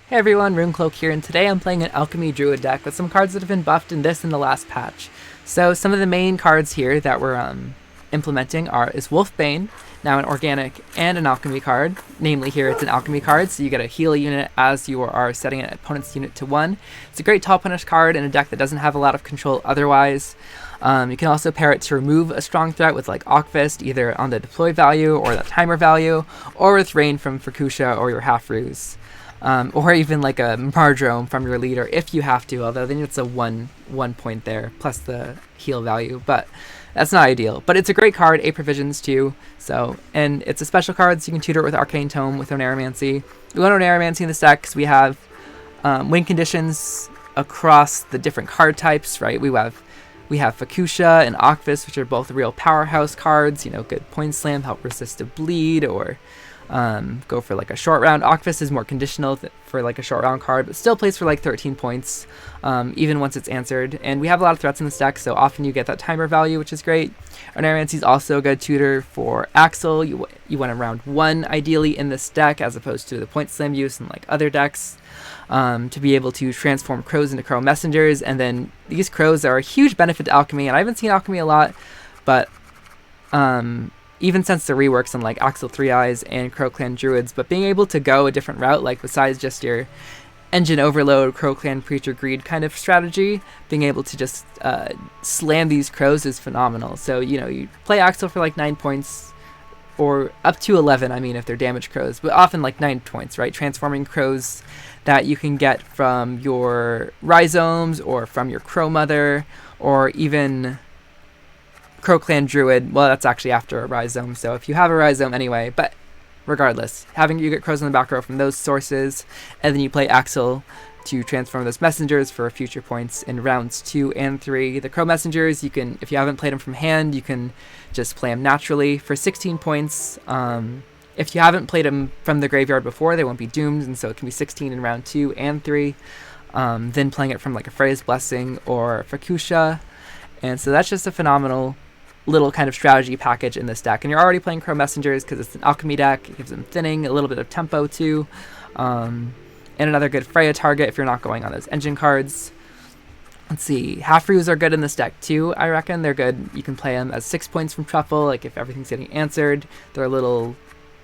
Hey everyone, Runecloak here, and today I'm playing an Alchemy Druid deck with some cards that have been buffed in this and the last patch. So some of the main cards here that we're implementing is Wolfsbane, now an organic and an alchemy card. Namely here it's an alchemy card, so you get a heal unit as you are setting an opponent's unit to 1. It's a great tall punish card in a deck that doesn't have a lot of control otherwise. You can also pair it to remove a strong threat with like Ocvist, either on the deploy value or the timer value, or with Rain from Fukusha or your half-ruse. Or even like a Mardroeme from your leader if you have to, although then it's a one point there, plus the heal value, but that's not ideal. But it's a great card, 8 provisions too, and it's a special card, so you can tutor it with Arcane Tome, with Oneiromancy. We want Oneiromancy in this deck because we have win conditions across the different card types, right? We have Fukusha and Ocvist, which are both real powerhouse cards, good point slam, help resist a bleed, or go for like a short round. Ocvist is more conditional for like a short round card, but still plays for like 13 points, even once it's answered. And we have a lot of threats in this deck, so often you get that timer value, which is great. Oneiromancy is also a good tutor for Axel. You want a round 1 ideally in this deck, as opposed to the point slam use in like other decks, to be able to transform crows into crow messengers. And then these crows are a huge benefit to alchemy, and I haven't seen alchemy a lot, but even since the reworks on like Axel 3 Eyes and Crow Clan Druids, but being able to go a different route, like besides just your engine overload, Crow Clan Preacher Greed kind of strategy, being able to just slam these crows is phenomenal. So, you play Axel for like 9 points, or up to 11, I mean, if they're damaged crows, but often like 9 points, right? Transforming crows that you can get from your Rhizomes, or from your Crow Mother, or even Crow Clan Druid. Well, that's actually after a Rhizome, so if you have a Rhizome anyway, but regardless, you get crows in the back row from those sources, and then you play Axel to transform those messengers for future points in rounds 2 and 3. The crow messengers, if you haven't played them from hand, you can just play them naturally for 16 points. If you haven't played them from the graveyard before, they won't be doomed, and so it can be 16 in round 2 and 3. Then playing it from like a Frey's Blessing or Fukusha, and so that's just a phenomenal little kind of strategy package in this deck. And you're already playing crow messengers because it's an alchemy deck. It gives them thinning, a little bit of tempo too, and another good Freya target if you're not going on those engine cards. Let's see, half-ruse are good in this deck too, I reckon. They're good. You can play them as 6 points from Truffle, like if everything's getting answered. They're going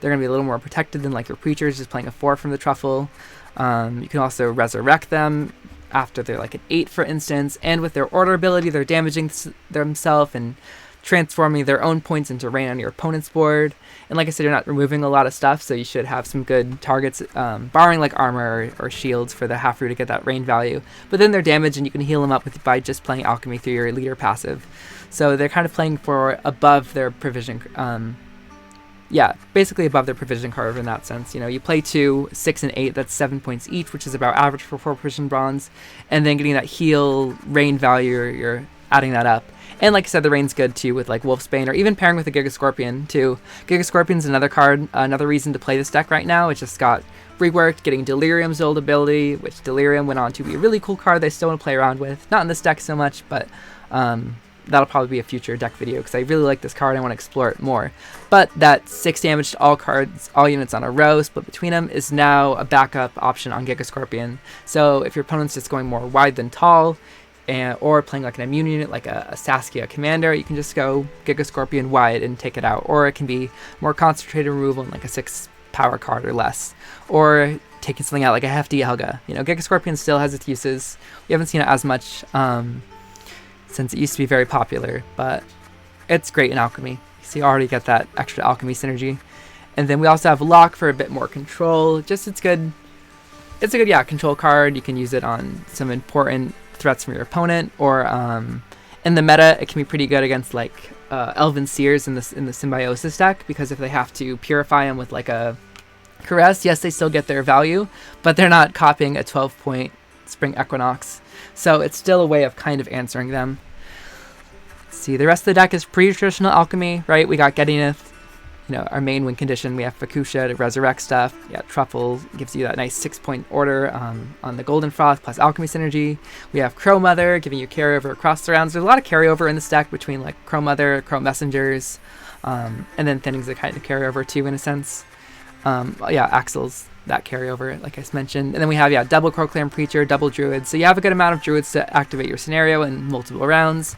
to be a little more protected than like your preachers, just playing a 4 from the Truffle. You can also resurrect them after they're like an 8, for instance, and with their order ability, they're damaging themselves and transforming their own points into rain on your opponent's board. And like I said, you're not removing a lot of stuff, so you should have some good targets, barring like armor or shields for the half-rue to get that rain value. But then they're damaged, and you can heal them up by just playing alchemy through your leader passive. So they're kind of playing for above their provision, basically above their provision curve in that sense. You play 2, 6, and 8, that's 7 points each, which is about average for 4 provision bronze, and then getting that heal rain value, you're adding that up. And like I said, the rain's good too with like Wolfsbane, or even pairing with a Gigascorpion too. Gigascorpion's another card, another reason to play this deck right now. It just got reworked, getting Delirium's old ability, which Delirium went on to be a really cool card they still want to play around with. Not in this deck so much, but that'll probably be a future deck video because I really like this card. I want to explore it more. But that 6 damage to all cards, all units on a row, split between them, is now a backup option on Gigascorpion. So if your opponent's just going more wide than tall, or playing like an immune unit like a Saskia Commander, you can just go Gigascorpion wide and take it out. Or it can be more concentrated removal in like a 6 power card or less. Or taking something out like a hefty Helga. Gigascorpion still has its uses. We haven't seen it as much since it used to be very popular, but it's great in alchemy. So you already get that extra alchemy synergy. And then we also have Lock for a bit more control. It's good. It's a good control card. You can use it on some important threats from your opponent, or in the meta it can be pretty good against like Elven Seers in the Symbiosis deck, because if they have to purify them with like a Caress, yes, they still get their value, but they're not copying a 12-point Spring Equinox, so it's still a way of kind of answering them. Let's see, the rest of the deck is pretty traditional alchemy, right? We got Gedyneith, our main win condition. We have Fukusha to resurrect stuff. Truffle gives you that nice 6-point order on the Golden Froth plus alchemy synergy. We have Crow Mother giving you carryover across the rounds. There's a lot of carryover in this deck between like Crow Mother, Crow Messengers, and then Thinning's a kind of carryover too in a sense. Axel's that carryover, like I mentioned. And then we have, yeah, double Crowclan Preacher, double Druids. So you have a good amount of Druids to activate your scenario in multiple rounds.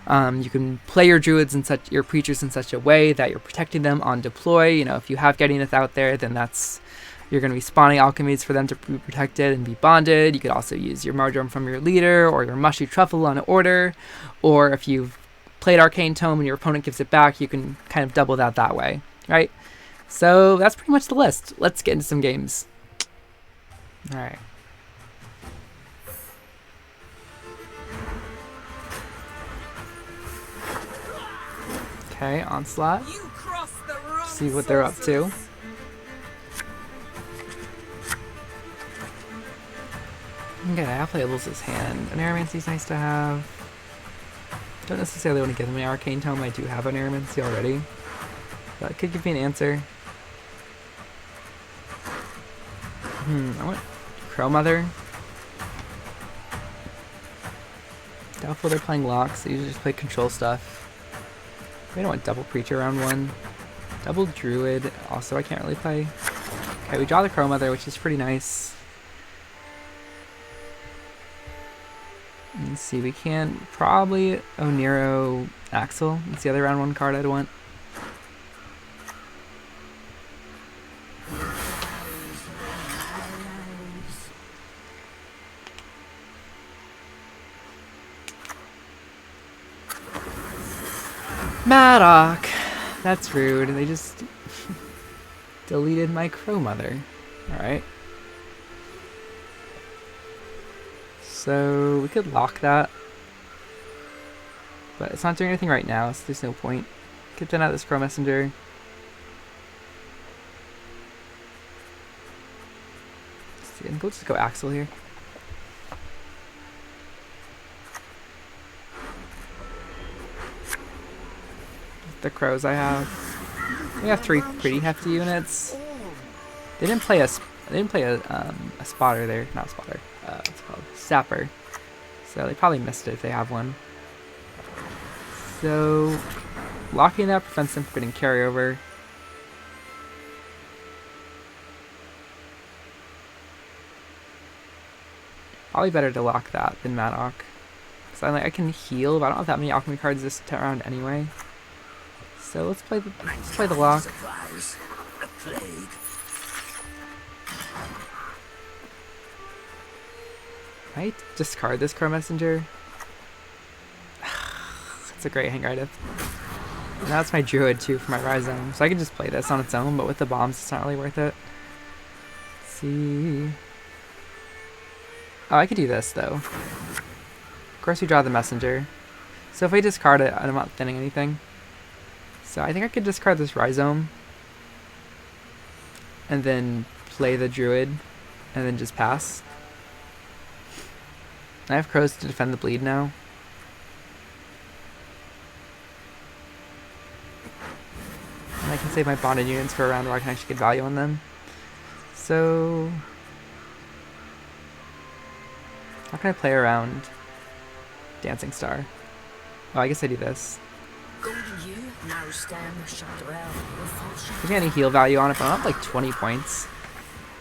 You can play your Druids and your Preachers in such a way that you're protecting them on deploy. You know, if you have Gedyneith out there, then you're going to be spawning alchemies for them to be protected and be bonded. You could also use your Mardroeme from your leader, or your Mushy Truffle on order, or if you've played Arcane Tome and your opponent gives it back, you can kind of double that way, right? So that's pretty much the list. Let's get into some games. All right. Okay, Onslaught. See what they're up to. Okay, Applayable's his hand. An Aeromancy's nice to have. Don't necessarily want to give him an Arcane Tome. I do have an Aeromancy already. But it could give me an answer. I want Crow Mother. Doubtful they're playing locks. They usually just play control stuff. We don't want double Preacher round 1. Double Druid. Also, I can't really play. Okay, we draw the Crow Mother, which is pretty nice. Let's see, we can probably Oniro Axel. That's the other round 1 card I'd want. Madoc! That's rude. They just deleted my Crow Mother. Alright. So we could lock that. But it's not doing anything right now, so there's no point. Get done out this Crow Messenger. Let's see, I think we'll just go Axel here. The crows I have. We have 3 pretty hefty units. They didn't play a spotter there, not spotter. What's it called? Sapper. So they probably missed it if they have one. So locking that prevents them from getting carryover. Probably better to lock that than Madoc. So I can heal, but I don't have that many alchemy cards this round anyway. So let's play the lock. Right? Discard this Crow Messenger. It's a great hand card. And that's my Druid too for my Rhizome. So I can just play this on its own, but with the bombs it's not really worth it. Let's see. Oh, I could do this though. Of course we draw the Messenger. So if I discard it, I'm not thinning anything. So I think I could discard this Rhizome and then play the Druid and then just pass. I have crows to defend the bleed now. And I can save my bonded units for a round where I can actually get value on them. So how can I play around Dancing Star? Oh, I guess I do this. There's any heal value on it, but I'm up like 20 points.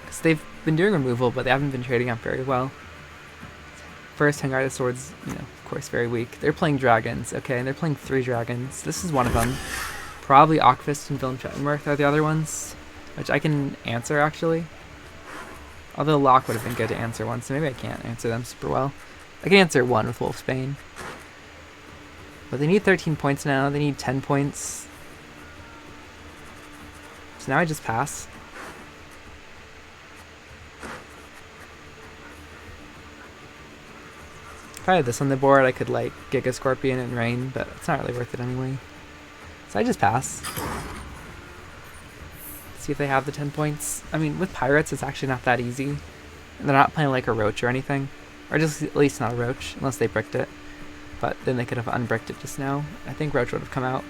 Because they've been doing removal, but they haven't been trading up very well. First, Hangard of Swords, you know, of course, very weak. They're playing dragons, okay, and they're playing 3 dragons. This is one of them. Probably Ocvist and Villain Fettenworth are the other ones, which I can answer, actually. Although Lock would have been good to answer one, so maybe I can't answer them super well. I can answer one with Wolfsbane. But they need 13 points now, they need 10 points. So now I just pass. If I had this on the board, I could like Gigascorpion and Rain, but it's not really worth it anyway. So I just pass. See if they have the 10 points. I mean, with Pirates, it's actually not that easy. And they're not playing like a Roach or anything. Or just at least not a Roach, unless they bricked it. But then they could have unbricked it just now. I think Roach would have come out.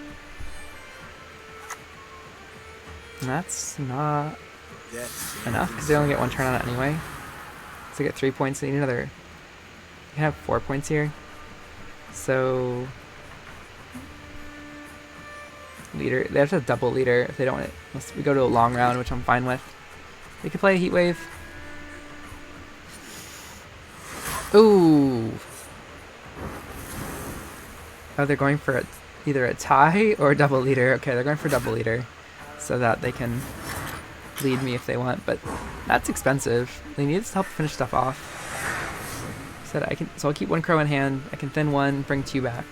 And that's not enough, because they only get 1 turn on it anyway. So they get 3 points, they need another... You can have 4 points here. So... Leader, they have to double leader if they don't want it. Unless we go to a long round, which I'm fine with. They could play a Heat Wave. Ooh. Oh, they're going for either a tie or a double leader. Okay, they're going for double leader so that they can lead me if they want, but that's expensive. They need help finish stuff off. So I'll keep one crow in hand. I can thin one, bring 2 back.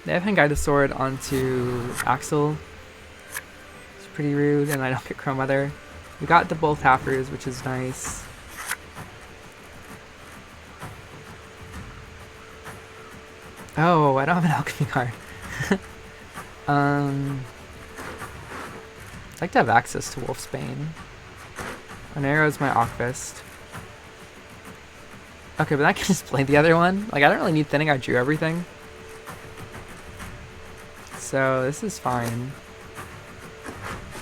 They have him guide the sword onto Axel. It's pretty rude, and I don't get Crow Mother. We got the both halfers, which is nice. Oh, I don't have an alchemy card. I'd like to have access to Wolfsbane. An arrow is my Ocvist. Okay, but I can just play the other one. Like, I don't really need thinning, I drew everything. So, this is fine.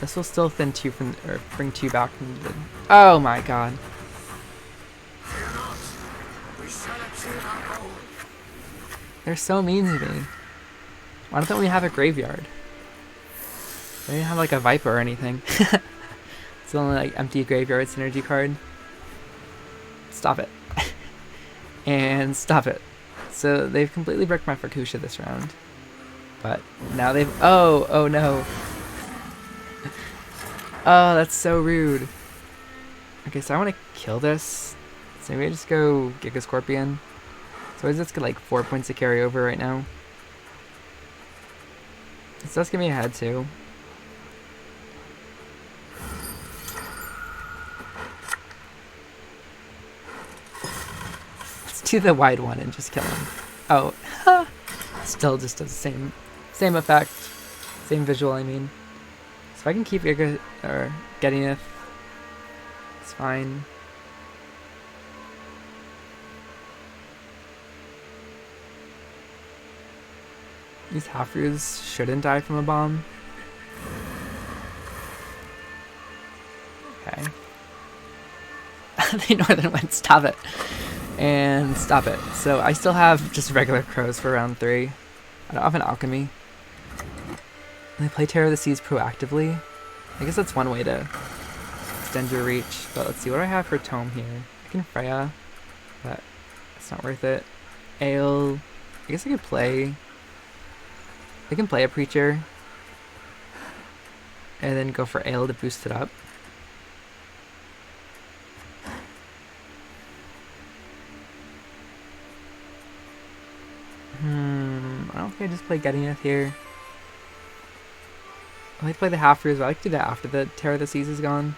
This will still thin 2 from, or bring 2 back from the... Oh my god. They're so mean to me. Why don't we have a graveyard? They didn't have like a Viper or anything. It's only like empty graveyard synergy card. Stop it. And stop it. So they've completely bricked my Fukusha this round. But now they've... Oh no. Oh, that's so rude. Okay, so I want to kill this. So maybe I just go Gigascorpion. So is this like 4 points to carry over right now? This does give me ahead too. Let's do the wide one and just kill him. Oh, still just does the same effect, same visual. I mean, so if I can keep Gedyneith, it's fine. These halfers shouldn't die from a bomb. Okay. The Northern Wind, stop it. And stop it. So I still have just regular crows for round 3. I don't have an alchemy. They play Terror of the Seas proactively. I guess that's one way to extend your reach. But let's see, what do I have for Tome here? I can Freya, but it's not worth it. Ale. I guess I could play... I can play a Preacher. And then go for Ale to boost it up. I don't think I just play Gedyneith here. I like to play the halfers, but I like to do that after the Terror of the Seas is gone.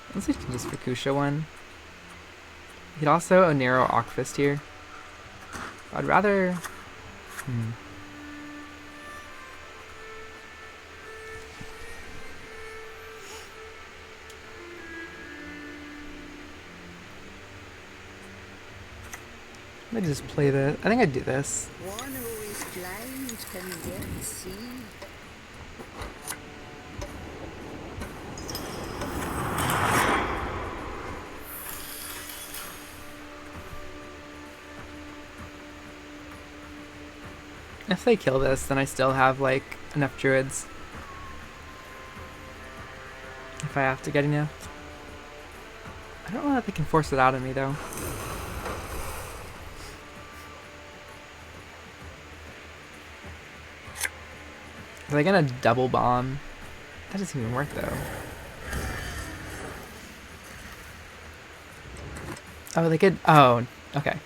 Unless I can just Fukusha one. You could also Onero Ocvist here. I'd rather... I just play the... I think I'd do this. One who is blind can yet see. If they kill this, then I still have, like, enough druids. If I have to get enough. I don't know if they can force it out of me, though. Are they gonna double bomb? That doesn't even work, though. Oh, they could... Oh, okay.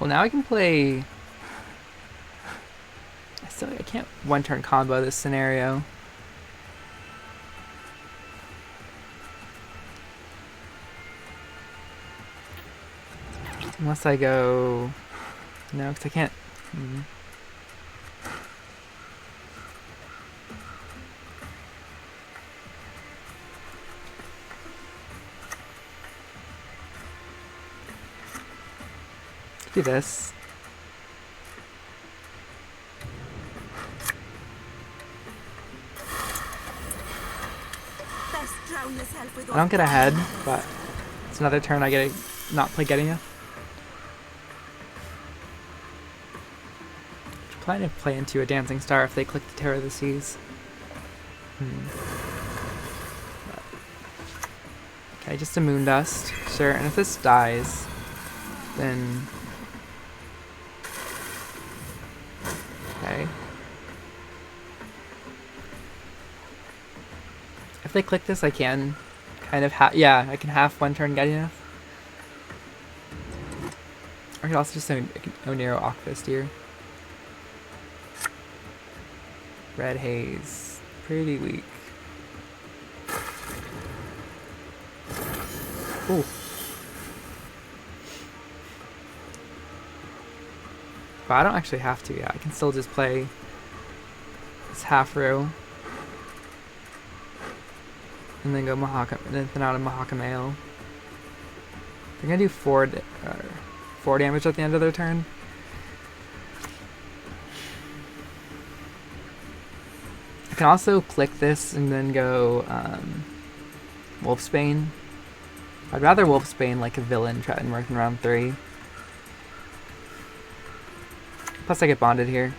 Well, now I can play... I can't one-turn combo this scenario. Unless I go... No, because I can't... Do this. I don't get ahead, but it's another turn I get to not play Gedyneith. Plan to play into a Dancing Star if they click the Terror of the Seas. Okay, just a Moondust. Sure, and if this dies, then... Okay. If they click this, I can kind of yeah, I can half one turn Gedyneith. I could also just Oniro Ocvist here. Red Haze. Pretty weak. Ooh. But I don't actually have to, yeah. I can still just play this half row. And then go then out of Mahakamail. They're gonna do 4 damage at the end of their turn. I can also click this and then go Wolfsbane. I'd rather Wolfsbane like a villain try and work in round 3. Plus I get bonded here.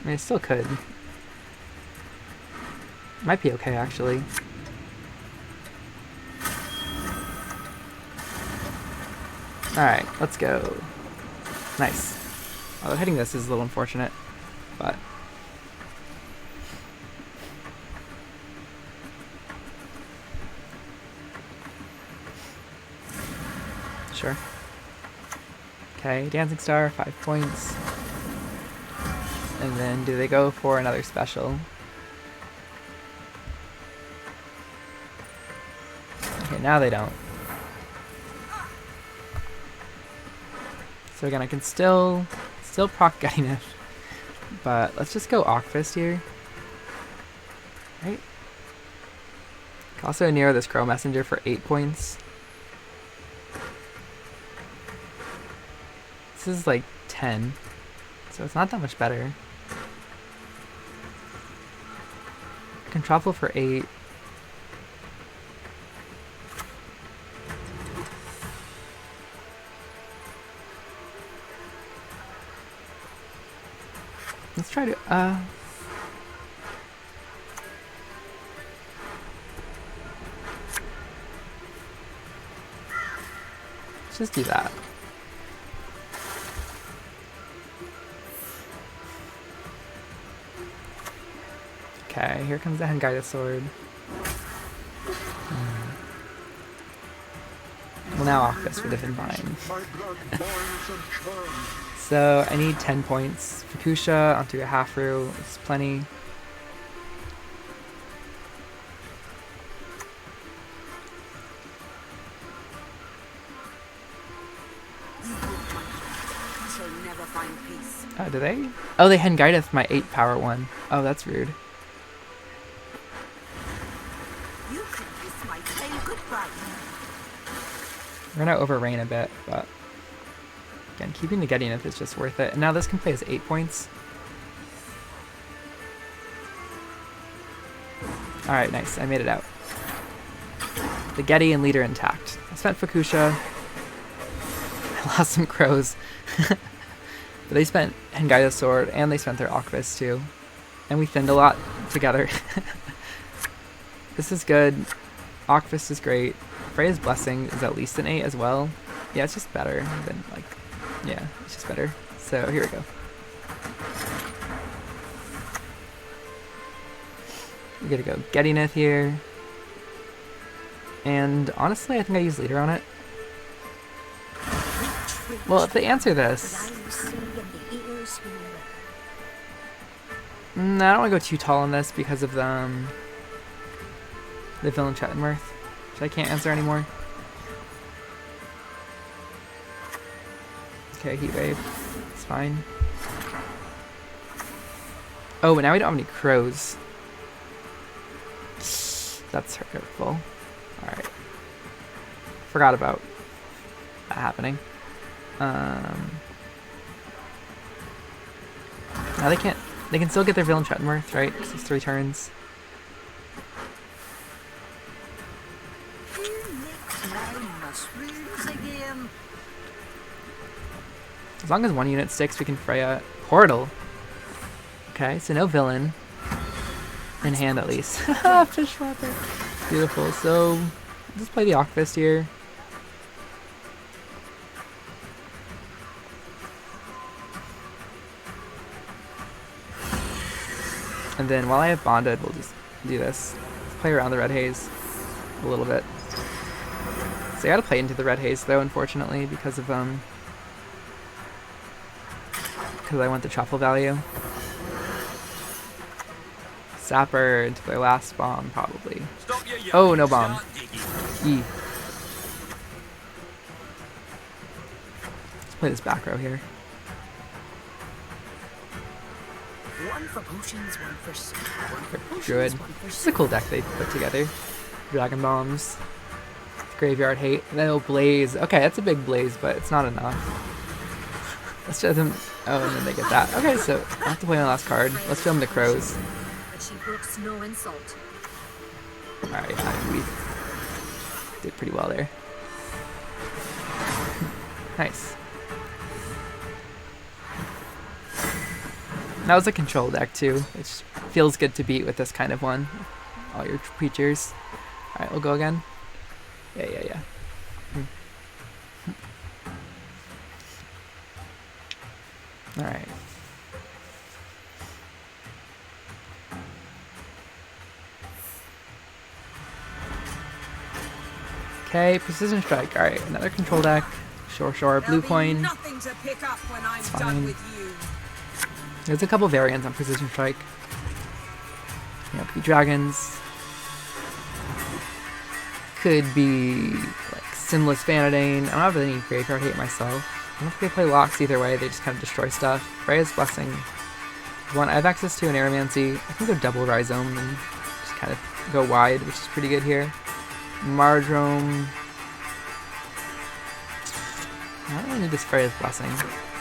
I mean, I still could. Might be okay, actually. Alright, let's go. Nice. Although hitting this is a little unfortunate, but... Sure. Okay, Dancing Star, 5 points. And then do they go for another special? Okay, now they don't. So again, I can still proc Gedyneith, but let's just go Ocvist here. Right? Can also Oniro this Crow Messenger for 8 points. This is like 10, so it's not that much better. I can trample for 8. Let's try to, let's just do that. Okay, here comes the Hengaida Sword. Well, now Ocvist for Divine. So I need 10 points. Fukusha onto a half row. It's plenty. Oh, do they? Oh, they Hengaideth my 8 power one. Oh, that's rude. We're gonna overrain a bit, but again, keeping the Gedyneith is just worth it. And now this can play as 8 points. Alright, nice. I made it out. The Gedy and leader intact. I spent Fukusha. I lost some crows. But they spent Hengaida Sword, and they spent their Ocvist too. And we thinned a lot together. This is good. Ocvist is great. Freya's Blessing is at least an 8 as well. Yeah, it's just better than, like, yeah, it's just better. So here we go. We're gonna go Gedyneith here. And honestly, I think I use leader on it. Well, if they answer this... I don't want to go too tall on this because of the villain Chettenworth, which I can't answer anymore. Okay, Heat Wave. It's fine. Oh, but now we don't have any crows. That's hurtful. Alright. Forgot about that happening. Now they can't. They can still get their Villain Shuttleworth, right? Because it's 3 turns. As long as 1 unit sticks, we can Freya Portal. Okay, so no villain. In hand, at least. Fishwrapper. Beautiful. So, let's play the Ocvist here. And then while I have bonded, we'll just do this. Let's play around the red haze a little bit. So I gotta play into the red haze though, unfortunately, because of because I want the truffle value. Sapper into their last bomb, probably. Oh, no bomb. E. Let's play this back row here. One for potions, one for soup, one for potions, Druid. one for This is a cool deck they put together. Dragon Bombs. Graveyard Hate. And then it'll Blaze. Okay, that's a big Blaze, but it's not enough. Let's show them. Oh, and then they get that. Okay, so I have to play my last card. Let's show them the Crows. But she brooks no insult. Alright, yeah, we did pretty well there. Nice. That was a control deck too, which feels good to beat with this kind of one. All your creatures. Alright, we'll go again. Yeah. Alright. Okay, Precision Strike. Alright, another control deck. Sure. Blue coin. Nothing to pick up when I'm It's done fine. with you. There's a couple variants on Precision Strike. You know, could be dragons. Could be like Simlas Vanadáin. I don't have any graveyard hate myself. I don't think they play locks either way. They just kind of destroy stuff. Freya's Blessing. One, I have access to an Aeromancy. I can go double Rhizome and just kind of go wide, which is pretty good here. Mardroome. I don't really need this Freya's Blessing.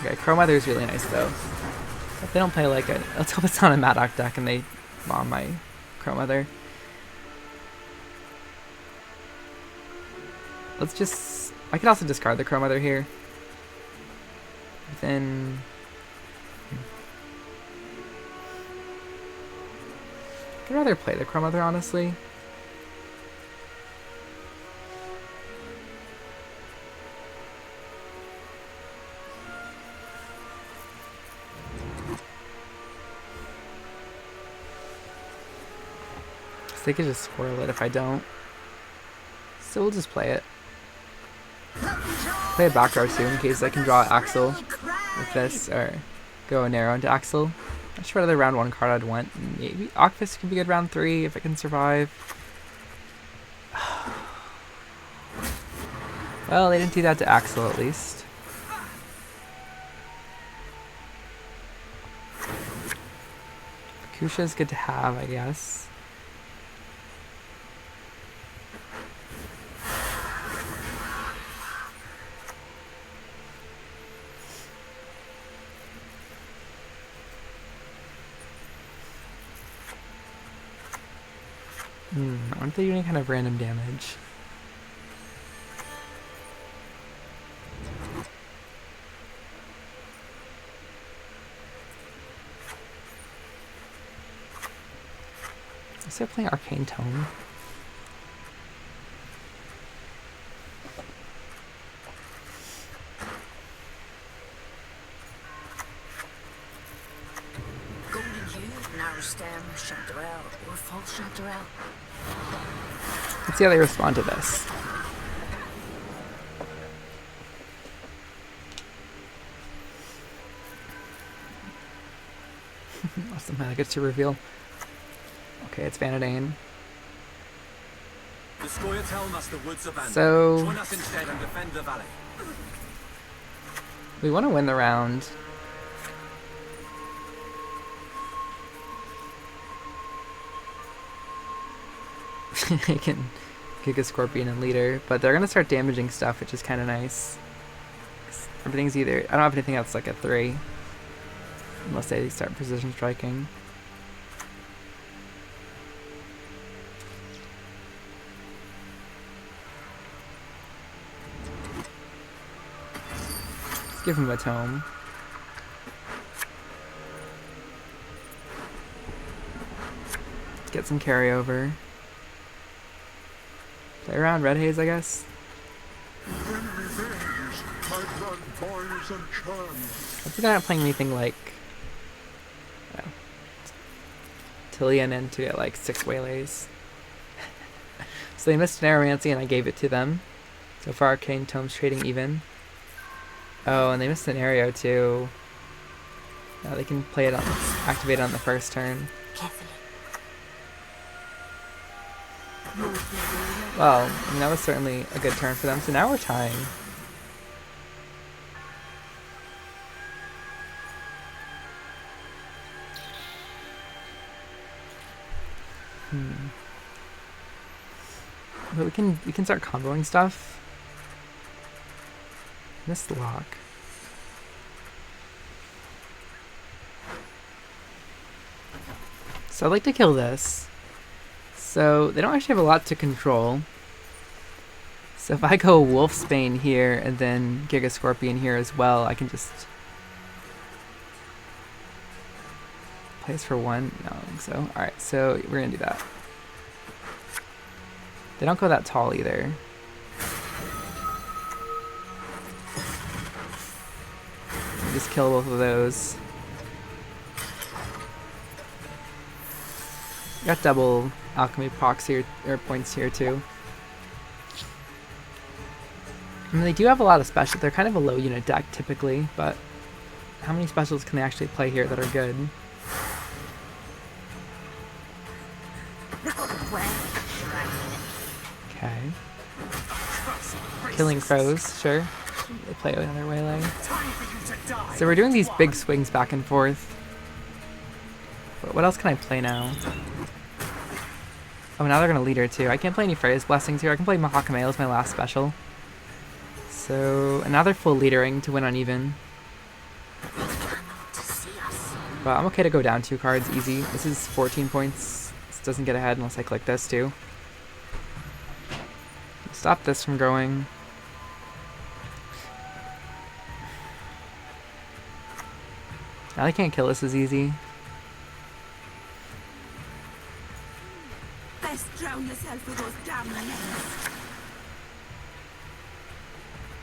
Okay, Crow Mother is really nice though. If they don't play like a, let's hope it's not a Madoc deck and they bomb my Crow Mother. Let's just, I could also discard the Crow Mother here. Then I'd rather play the Crow Mother, honestly. They could just spoil it if I don't. So we'll just play it. Play a back row too in case I can draw Axel with this, or go an arrow into Axel. I'd just rather round 1 card I'd want. Maybe Ocvist can be good round 3 if it can survive. Well, they didn't do that to Axel at least. Kusha's good to have, I guess. Aren't they doing any kind of random damage? Is they playing Arcane Tome? Golden Hue, Narrow Stem, Chanterelle, or False Chanterelle. Let's see how they respond to this. Somehow I get to reveal. Okay, it's Vanadáin. So Join us instead and defend the valley. we want to win the round. I can Gigascorpion and Leader, but they're gonna start damaging stuff, which is kind of nice. Everything's either, I don't have anything else like a 3. Unless they start precision striking. Let's give him a tome. Let's get some carryover. Play around Red Haze, I guess. Hopefully they're not playing anything like Tillian into get like 6 waylays. So they missed an Aromancy and I gave it to them. So far Arcane Tome's trading even. Oh, and they missed an Aero too. Now they can play it on, activate it on the first turn. Well, I mean, that was certainly a good turn for them. So now we're tying. But we can start comboing stuff. Missed the lock. So I'd like to kill this. So they don't actually have a lot to control. So if I go Wolfsbane here and then Gigascorpion here as well, I can just play this for 1? No, I don't think so. Alright, so we're gonna do that. They don't go that tall either. Just kill both of those. Got double alchemy procs here, or points here too. I mean, they do have a lot of specials. They're kind of a low unit deck typically, but how many specials can they actually play here that are good? Okay. Killing crows, sure. They play another waylay. So we're doing these big swings back and forth. But what else can I play now? Oh, now they're gonna lead her too. I can't play any Freya's Blessings here. I can play Mahakame as my last special. So another full leadering to win uneven. But I'm okay to go down 2 cards easy. This is 14 points. This doesn't get ahead unless I click this too. Stop this from growing. Now they can't kill this as easy. Best drown yourself with those damn nets.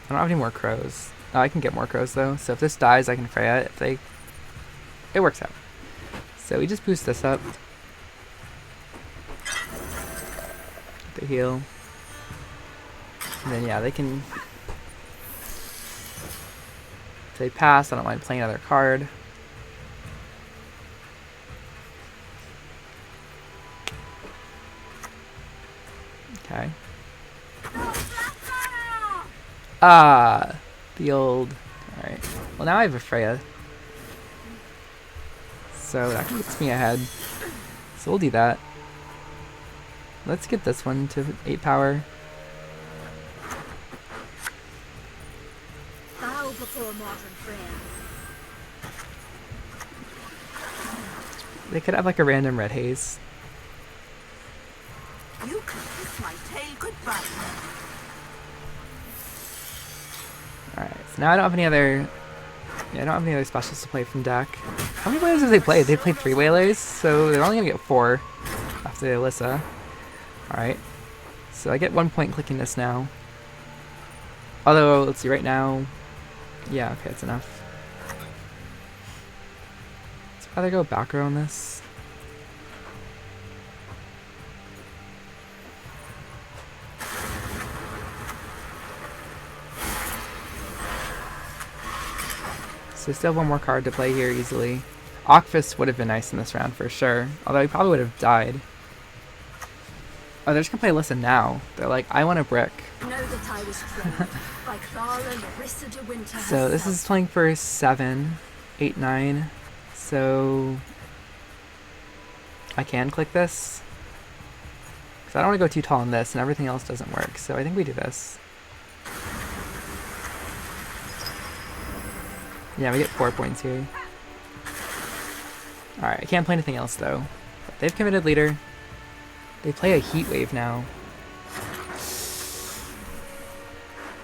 I don't have any more crows. Oh, I can get more crows though. So if this dies, I can Freya. If they, it works out. So we just boost this up. Get the heal. And then yeah, they can. If they pass, I don't mind playing another card. Okay. Ah, the old. Alright. Well, now I have a Freya. So that gets me ahead. So we'll do that. Let's get this one to 8 power. Bow before modern Freya. They could have like a random red haze. You can kiss my tail goodbye. Alright, so now I don't have any other. Yeah, I don't have any other specials to play from deck. How many waylays have they played? They played 3 waylays, so they're only gonna get 4 after the Alyssa. Alright. So I get 1 point clicking this now. Although, let's see, right now. Yeah, okay, that's enough. Let's rather go back row on this. So still have 1 more card to play here easily. Ocvist would have been nice in this round for sure, although he probably would have died. Oh, they're just gonna play Listen now. They're like, I want a brick. Know that I was trained by Clara Larissa de Winter So this herself. is playing for 7, 8, 9. So I can click this. Because I don't want to go too tall on this, and everything else doesn't work. So I think we do this. Yeah, we get 4 points here. Alright, I can't play anything else though. But they've committed leader. They play a heat wave now.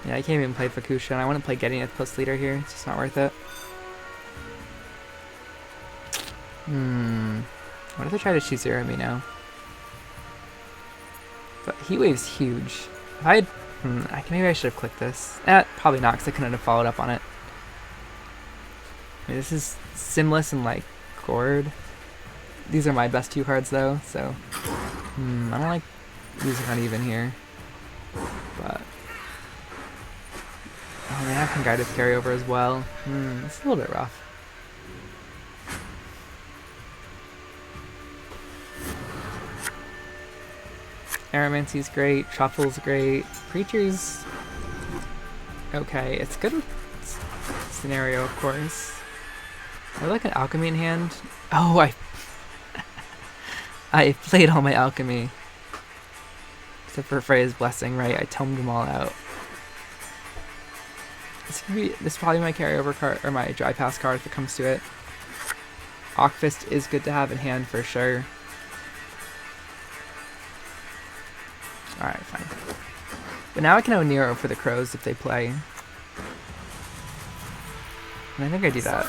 Yeah, I can't even play Fukusha, and I want to play Gedyneith plus leader here. It's just not worth it. What if they try to shoot 0 at me now? But heat wave's huge. If I had... maybe I should have clicked this. Probably not, because I couldn't have followed up on it. I mean, this is Simlas and, like, Gord. These are my best 2 cards, though, so... I don't like losing uneven here. But... oh, they have some guided carryover as well. It's a little bit rough. Aromancy's great, Truffle's great, Preacher's okay. It's good with scenario, of course. I like an alchemy in hand. Oh, I played all my alchemy. Except for Freya's Blessing, right? I tomed them all out. This is probably my carryover card, or my dry pass card if it comes to it. Ocvist is good to have in hand for sure. Alright, fine. But now I can own Nero for the Crows if they play. And I think I do that.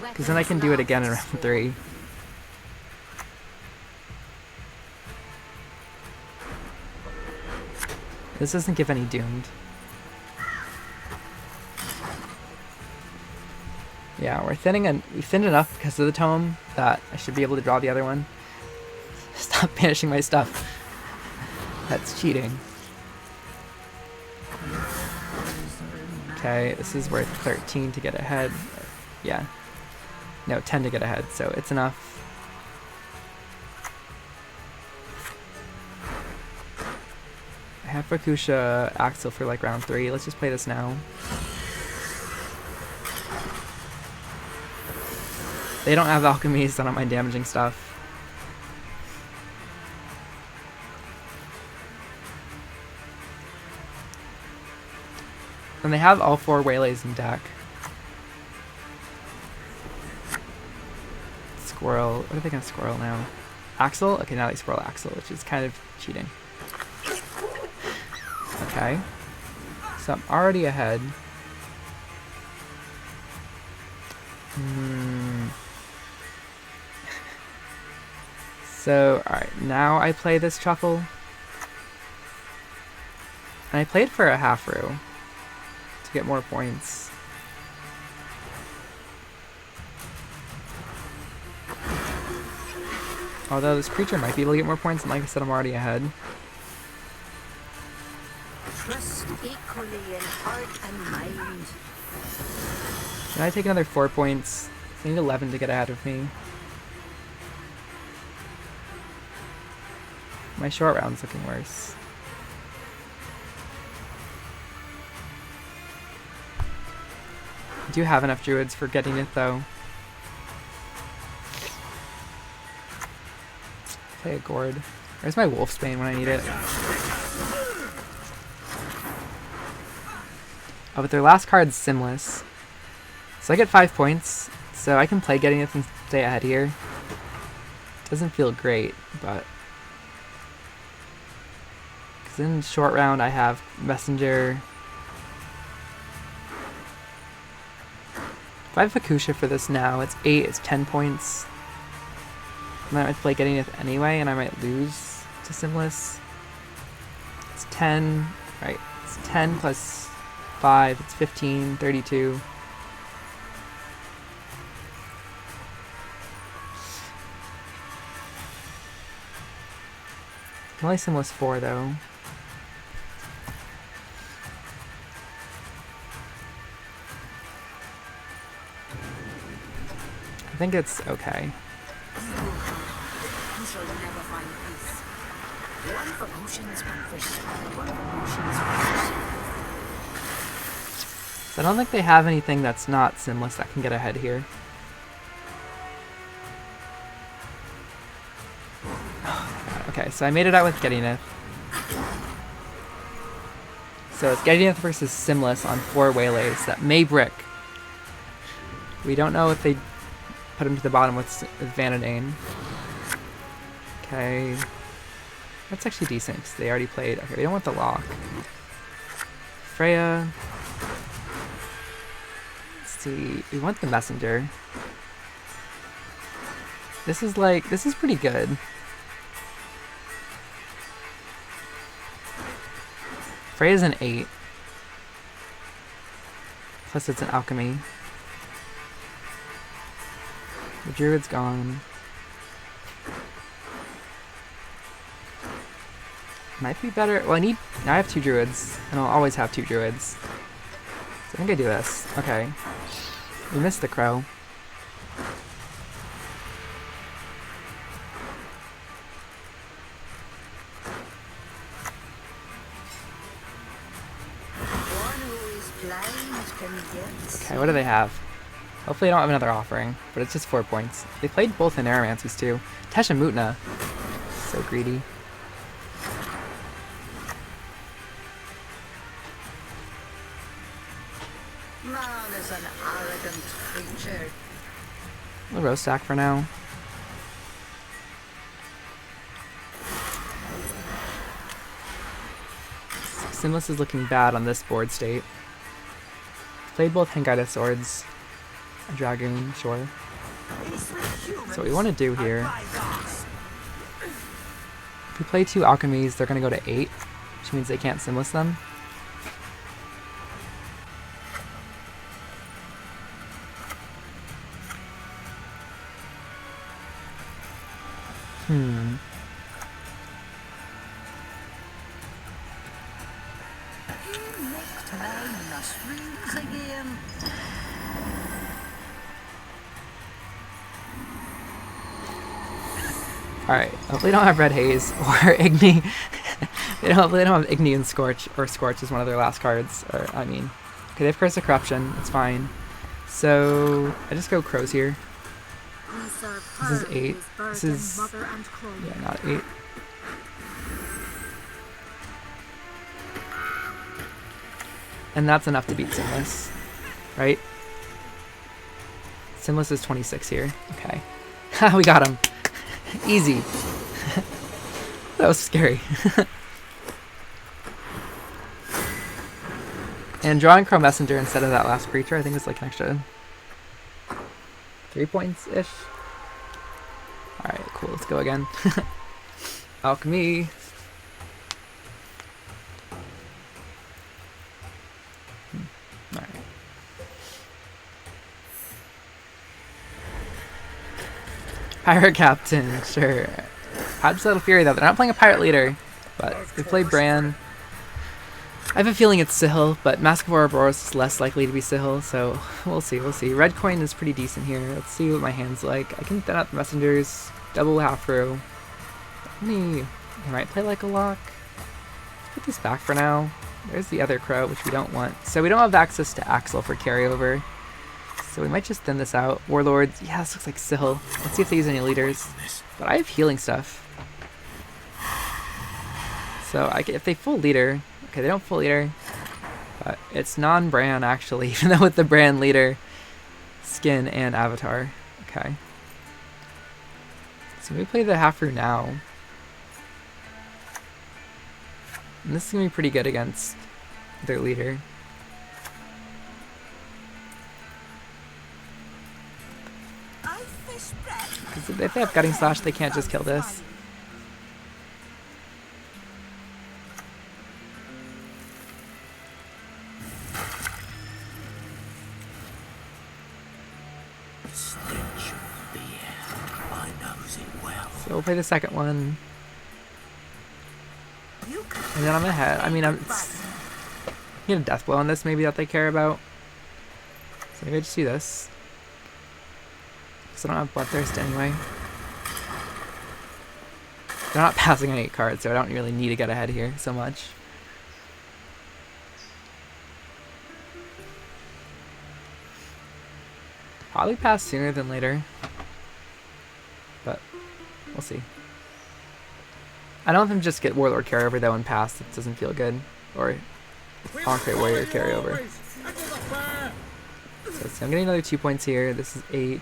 Because then I can do it again in round 3. This doesn't give any doomed. Yeah, we thinned enough because of the tome that I should be able to draw the other one. Stop banishing my stuff. That's cheating. Okay, this is worth 13 to get ahead. Yeah. No, 10 to get ahead, so it's enough. I have Fukusha Axel for like round 3. Let's just play this now. They don't have alchemy, so I don't mind damaging stuff. And they have all 4 Waylays in deck. Squirrel. What are they gonna squirrel now? Axel? Okay, now they squirrel Axel, which is kind of cheating. Okay. So I'm already ahead. So, alright, now I play this Truffle. And I played for a half row to get more points. Although this creature might be able to get more points, and like I said, I'm already ahead. Trust equally in heart and mind. Can I take another 4 points? I need 11 to get ahead of me. My short round's looking worse. I do have enough druids for Gedyneith though. Play a Gourd. Where's my Wolfsbane when I need it? Oh, but their last card's Simlas. So I get 5 points, so I can play Gedyneith and stay ahead here. Doesn't feel great, but... because in short round I have Messenger. If I have Fukusha for this now, it's 8, it's 10 points. And then I might play Gedyneith anyway, and I might lose to Simlas. It's 10, right, it's 10 plus 5, it's 15, 32. I can only Simlas 4 though. I think it's okay. You shall never find peace. One for potions, one for shame, one for potions, So I don't think they have anything that's not Simlas that can get ahead here. Okay, so I made it out with Gedyneith. So it's Gedyneith versus Simlas on 4 Waylays that may brick. We don't know if they put him to the bottom with Vanadáin. Okay. That's actually decent, because they already played. Okay, we don't want the lock. Freya. Let's see. We want the messenger. This is pretty good. Freya's an 8. Plus it's an alchemy. The druid's gone. Might be better. Well, now I have 2 druids, and I'll always have 2 druids. So I think I do this. Okay. We missed the crow. Okay, what do they have? Hopefully I don't have another offering, but it's just 4 points. They played both the Neuromancies too. Tesha Mutna. So greedy. Man is an arrogant creature. We'll roast stack for now. Simlas is looking bad on this board state. Played both Hengida swords. A dragoon, sure. So what we want to do here. If we play 2 alchemies, they're going to go to 8, which means they can't Simlas them. Alright, hopefully they don't have Red Haze or Igni. Hopefully they don't have Igni and Scorch, or Scorch is one of their last cards. Or, I mean, okay, they have Curse of Corruption, it's fine. So, I just go Crows here. This is 8. This is, yeah, not 8. And that's enough to beat Simlas, right? Simlas is 26 here. Okay. Ha, we got him. Easy. That was scary. And drawing Crow Messenger instead of that last creature, I think is like an extra 3 points-ish. Alright, cool. Let's go again. Alchemy. Alright. Pirate Captain, sure. Patricidal Fury, though. They're not playing a Pirate Leader, but they play Bran. I have a feeling it's Sihil, but Mask of Ouroboros is less likely to be Sihil, so we'll see, we'll see. Red coin is pretty decent here. Let's see what my hand's like. I can thin out the messengers, double half row. I might play like a lock. Let's put this back for now. There's the other crow, which we don't want. So we don't have access to Axel for carryover. So we might just thin this out. Warlords, yeah, this looks like Sihil. Let's see if they use any leaders. But I have healing stuff. So if they full leader, okay, they don't full leader, but it's non-Bran actually, even though with the Bran leader skin and avatar. Okay. So we play the half-root now. And this is going to be pretty good against their leader. Because if they have Gutting Slash, they can't just kill this. So we'll play the second one. And then I'm ahead. I mean, get a death blow on this maybe that they care about. So maybe I just do this. Because I don't have Bloodthirst anyway. They're not passing on 8 cards, so I don't really need to get ahead here so much. Probably pass sooner than later. But we'll see. I don't think just get Warlord carryover though and pass. It doesn't feel good. Or Concrete Warrior carryover. So I'm getting another 2 points here. This is 8.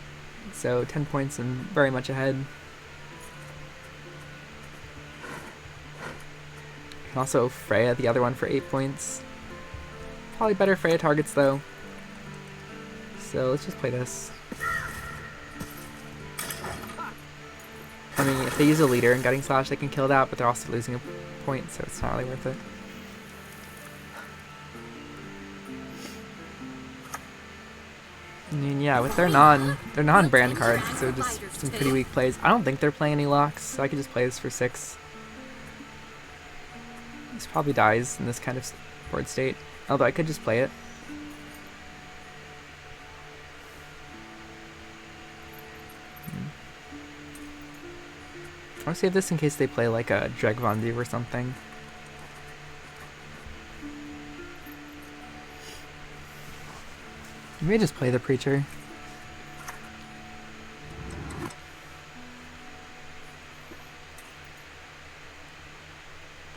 So 10 points and very much ahead. You can also Freya the other one for 8 points. Probably better Freya targets though. So let's just play this. I mean, if they use a leader in Gutting Slash, they can kill that, but they're also losing a point, so it's not really worth it. I mean, yeah, with their non-brand cards, so just some pretty weak plays. I don't think they're playing any locks, so I could just play this for 6. This probably dies in this kind of board state, although I could just play it. I want to save this in case they play like a Dregvandu or something. You may just play the Preacher.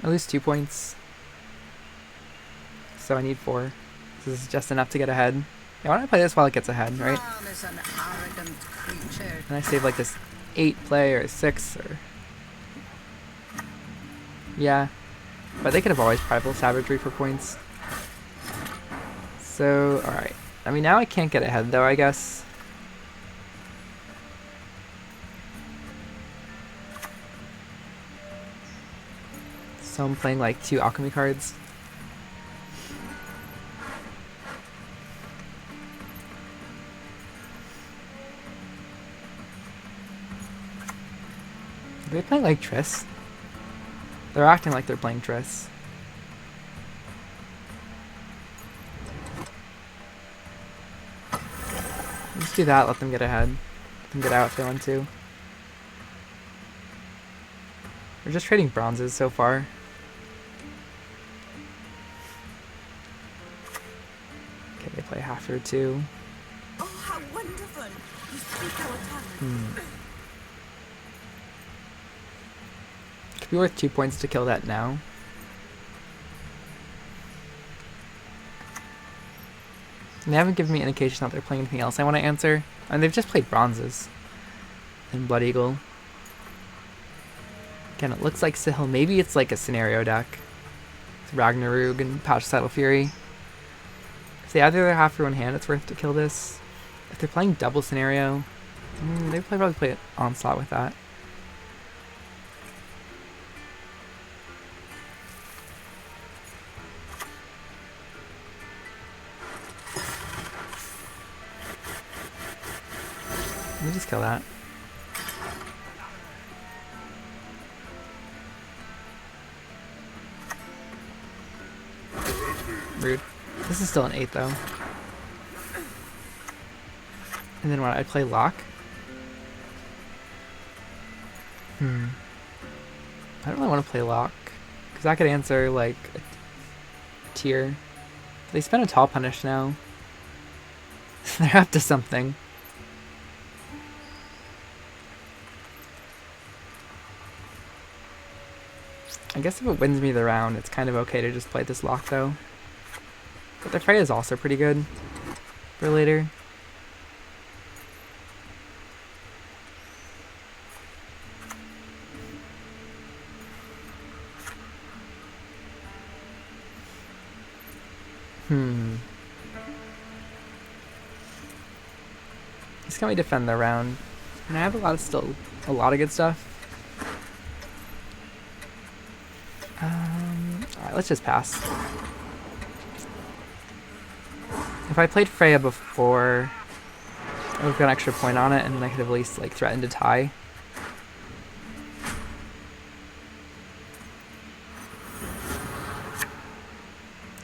I lose 2 points. So I need 4. This is just enough to get ahead. Yeah, why don't I play this while it gets ahead, right? And I save like this 8 play or 6 or... Yeah. But they could have always Primal Savagery for points. So, alright. I mean, now I can't get ahead though, I guess. So I'm playing like 2 alchemy cards. Are they playing like Triss? They're acting like they're playing Triss. Let's do that, let them get ahead. Let them get out if they want to. We're just trading bronzes so far. Okay, they play half or 2. Oh, how wonderful! You speak our tongue. Could be worth 2 points to kill that now. And they haven't given me indication that they're playing anything else I want to answer. And they've just played bronzes. And Blood Eagle. Again, it looks like Sihil. Maybe it's like a scenario deck. With Ragnarug and Patricidal Fury. If they have the other half for one hand, it's worth to kill this. If they're playing double scenario, they probably play Onslaught with that. Let me just kill that. Rude. This is still an 8 though. And then what, I play Lock? I don't really want to play Lock. Because that could answer like a tier. They spent a Tall Punish now. They're up to something. I guess if it wins me the round, it's kind of okay to just play this Lock though. But the Freya is also pretty good for later. He's going to defend the round. And I have a lot of good stuff. Alright, let's just pass. If I played Freya before, I would have got an extra point on it, and then I could have at least like threatened to tie.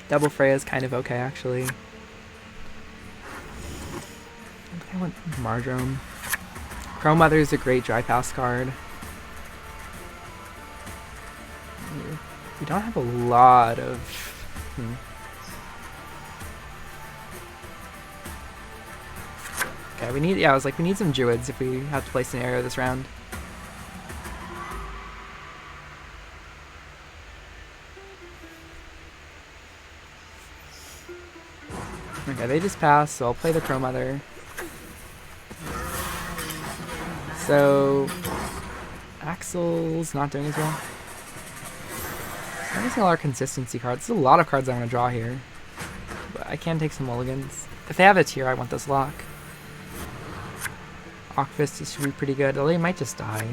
Double Freya is kind of okay, actually. I want Mardroeme. Crow Mother is a great dry pass card. We don't have a lot of... Okay, we need... Yeah, I was like, we need some Druids if we have to play scenario this round. Okay, they just pass, so I'll play the Crow Mother. So Axel's not doing as well. I'm missing a lot of consistency cards. There's a lot of cards I want to draw here. But I can take some mulligans. If they have a tier, I want this lock. Ocvist should be pretty good, although he might just die.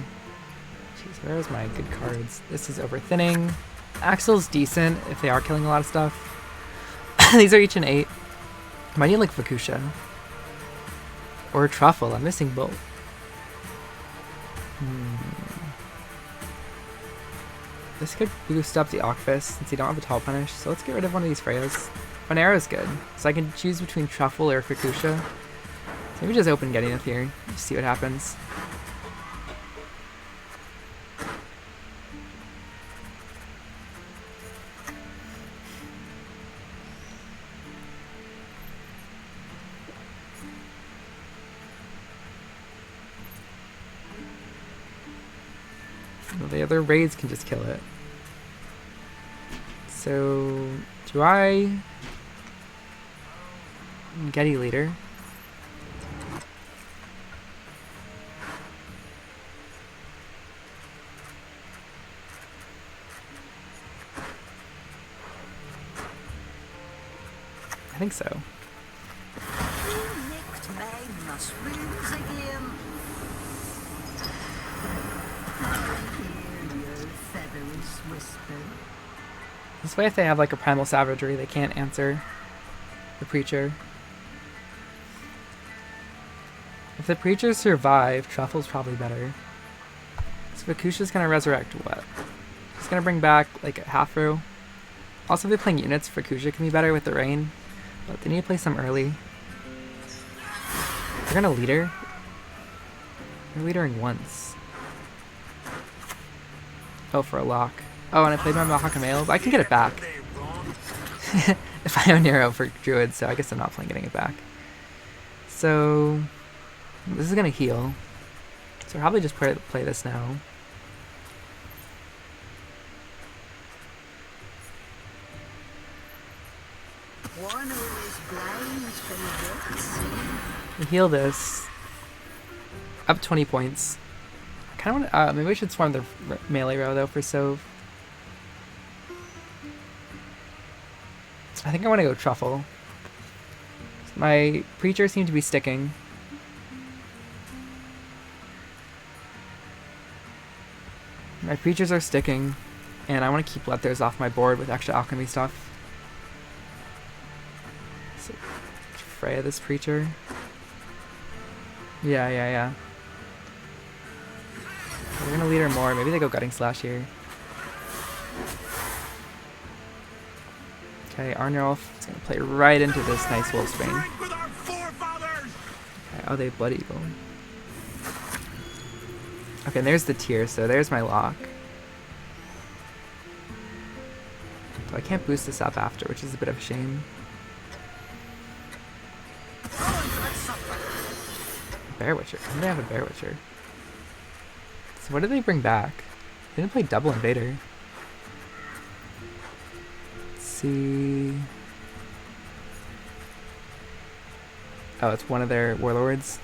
Jeez, where's my good cards? This is overthinning. Axel's decent if they are killing a lot of stuff. These are each an 8. Might need like Fukusha. Or Truffle. I'm missing both. This could boost up the Ocvist since you don't have a Tall Punish, so let's get rid of one of these Freyas. Bonero is good, so I can choose between Truffle or Fukusha. So maybe just open Gedyneith here, just see what happens. Well, the other raids can just kill it. So, do I... Getty leader? I think so. This way if they have like a primal savagery, they can't answer the preacher. If the preachers survive, Truffle's probably better. So Fukusha's gonna resurrect what? He's gonna bring back like a half row. Also if they're playing units, Fukusha can be better with the rain. But they need to play some early. They're gonna leader. They're leadering once. Oh, for a lock. Oh, and I played my Mahakamail, but I can get it back. If I own Nero for Druids, so I guess I'm not playing getting it back. So, this is gonna heal. So I'll probably just play this now. We heal this. Up 20 points. I kind of want. Maybe we should swarm the melee row though for Sove. I think I want to go Truffle. My preachers seem to be sticking. My preachers are sticking, and I want to keep Leathers off my board with extra alchemy stuff. So, Freya this preacher. Yeah. We're gonna lead her more. Maybe they go Gutting Slash here. Okay, Arnulf is gonna play right into this nice Wolfsbane. Okay, oh, they Blood Eagle. Okay, and there's the tier, so there's my lock. So I can't boost this up after, which is a bit of a shame. Bear Witcher. When do they have a Bear Witcher? So what did they bring back? They didn't play Double Invader. Let's see. Oh, it's one of their warlords.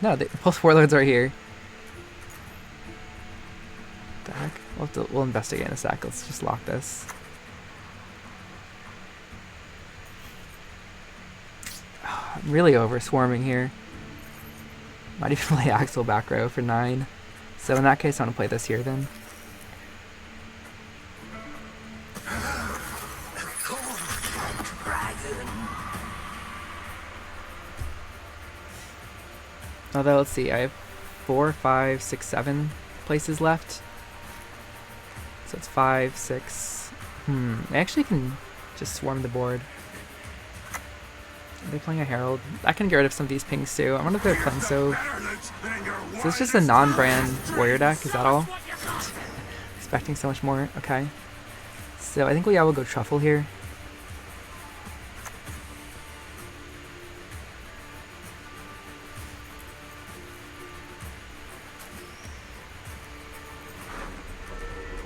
No, both warlords are here. What the heck? We'll investigate in a sec. Let's just lock this. Oh, I'm really over swarming here. Might even play Axel back row for 9. So in that case, I want to play this here then. Although, let's see, I have 4, 5, 6, 7 places left. So it's 5, 6. I actually can just swarm the board. Are they playing a Herald? I can get rid of some of these pings too. I wonder if they're playing so. So it's just a non-brand warrior deck, is that all? Expecting so much more. Okay. So I think we will go Truffle here.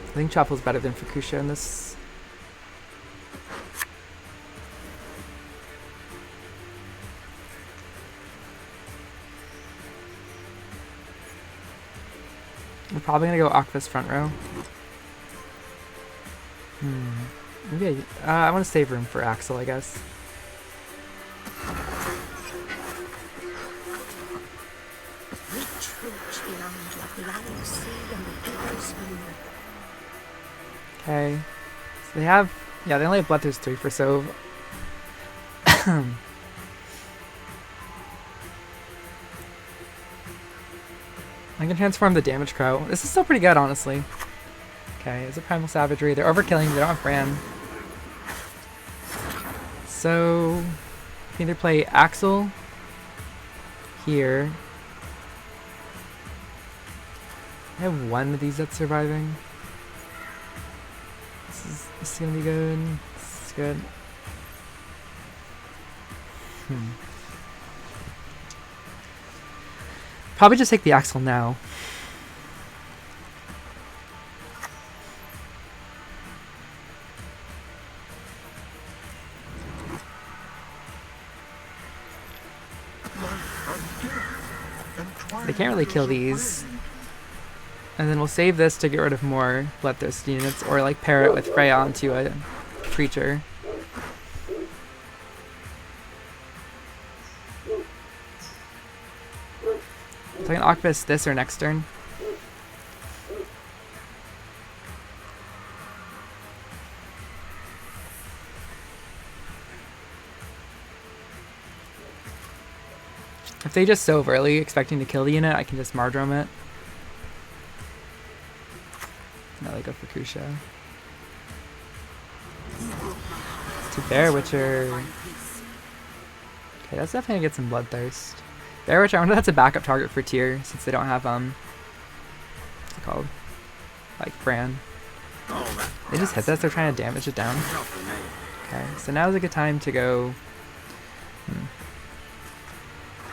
I think Truffle's better than Fukusha in this. We're probably gonna go Ocvist front row. Maybe I want to save room for Axel, I guess. Okay. So they have, yeah, they only have Bloodthirst 3 for Sove. I can transform the Damage Crow. This is still pretty good, honestly. Okay, it's a Primal Savagery. They're overkilling, they don't have Bran. So, I can either play Axel here. I have one of these that's surviving. This is gonna be good. This is good. Probably just take the Axel now. They can't really kill these. And then we'll save this to get rid of more Bloodthirst units, or like pair it with Freya onto a creature. So I can Ocvist this or next turn. If they just Sove early, expecting to kill the unit, I can just Mardroeme it. Now they go for Kusha. To Bear Witcher. Okay, that's definitely gonna get some Bloodthirst. Bear Witcher, I wonder if that's a backup target for tier, since they don't have, what's it called? Like, Bran. They just hit this, they're trying to damage it down. Okay, so now is a good time to go...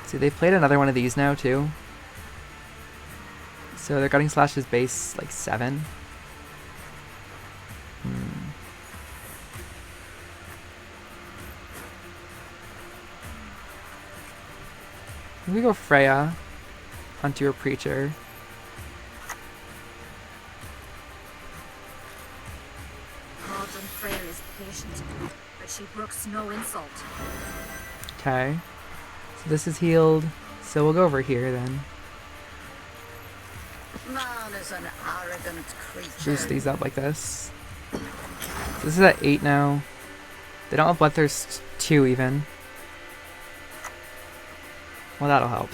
See, they've played another one of these now, too. So their Gutting Slash is base, like, 7. We go Freya onto your Preacher. God's and Freya is patient, but she brooks no insult. Okay. So this is healed. So we'll go over here then. Man is an arrogant creature. Boost these up like this. So this is at 8 now. They don't have Bloodthirst 2 even. Well, that'll help.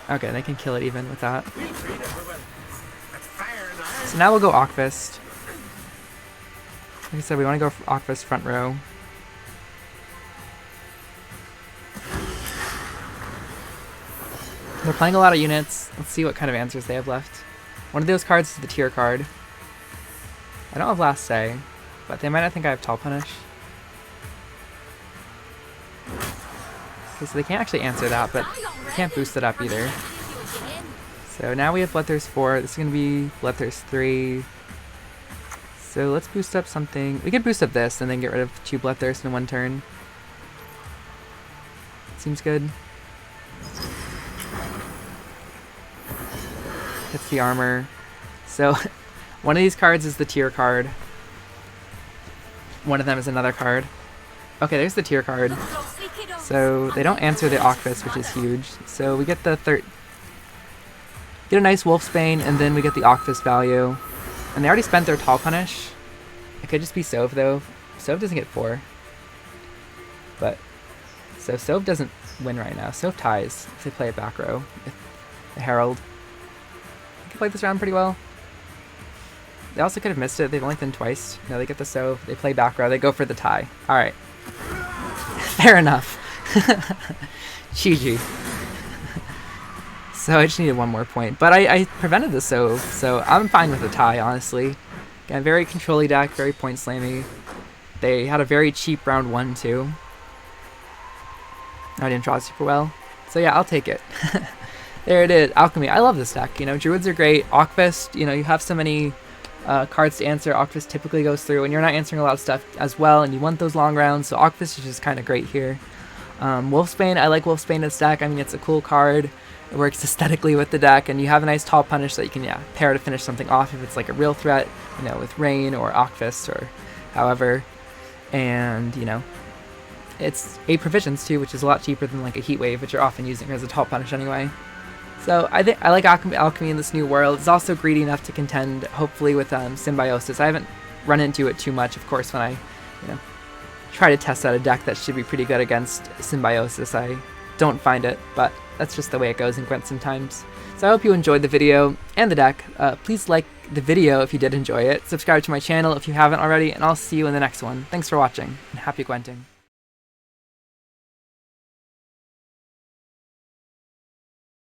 Okay, they can kill it even with that. So now we'll go Ocvist. Like I said, we want to go for Ocvist front row. They're playing a lot of units. Let's see what kind of answers they have left. One of those cards is the tier card. I don't have Last Say, but they might not think I have Tall Punish. Okay, so they can't actually answer that, but they can't boost it up either. So now we have Bloodthirst 4. This is going to be Bloodthirst 3. So let's boost up something. We could boost up this and then get rid of 2 Bloodthirst in 1 turn. Seems good. Hits the armor. So one of these cards is the tier card. One of them is another card. Okay, there's the tier card. So they don't answer the Ocvist, which is huge. So we get the get a nice Wolfsbane, and then we get the Ocvist value. And they already spent their Tall Punish. It could just be Sove though. Sove doesn't get 4. But so Sove doesn't win right now. Sove ties if they play a back row. If the Herald. They can play this round pretty well. They also could have missed it. They've only been twice. No, they get the Sove. They play back row. They go for the tie. Alright. Fair enough. GG. So I just needed 1 more point. But I prevented the Sove, so I'm fine with the tie, honestly. Again, very control-y deck, very point-slammy. They had a very cheap round 1, too. I didn't draw it super well. So yeah, I'll take it. There it is. Alchemy. I love this deck. You know, Druids are great. Ocvist, you know, you have so many cards to answer. Ocvist typically goes through, and you're not answering a lot of stuff as well, and you want those long rounds, so Ocvist is just kind of great here. Wolfsbane, I like Wolfsbane in this deck. I mean, it's a cool card. It works aesthetically with the deck, and you have a nice tall punish that you can pair to finish something off if it's like a real threat, with Rain or Ocvist or however. And it's 8 provisions too, which is a lot cheaper than like a Heat Wave, which you're often using as a tall punish anyway. So I think I like alchemy in this new world. It's also greedy enough to contend, hopefully, with Symbiosis. I haven't run into it too much, of course, when I try to test out a deck that should be pretty good against Symbiosis. I don't find it, but that's just the way it goes in Gwent sometimes. So I hope you enjoyed the video and the deck. Please like the video if you did enjoy it. Subscribe to my channel if you haven't already, and I'll see you in the next one. Thanks for watching, and happy Gwenting.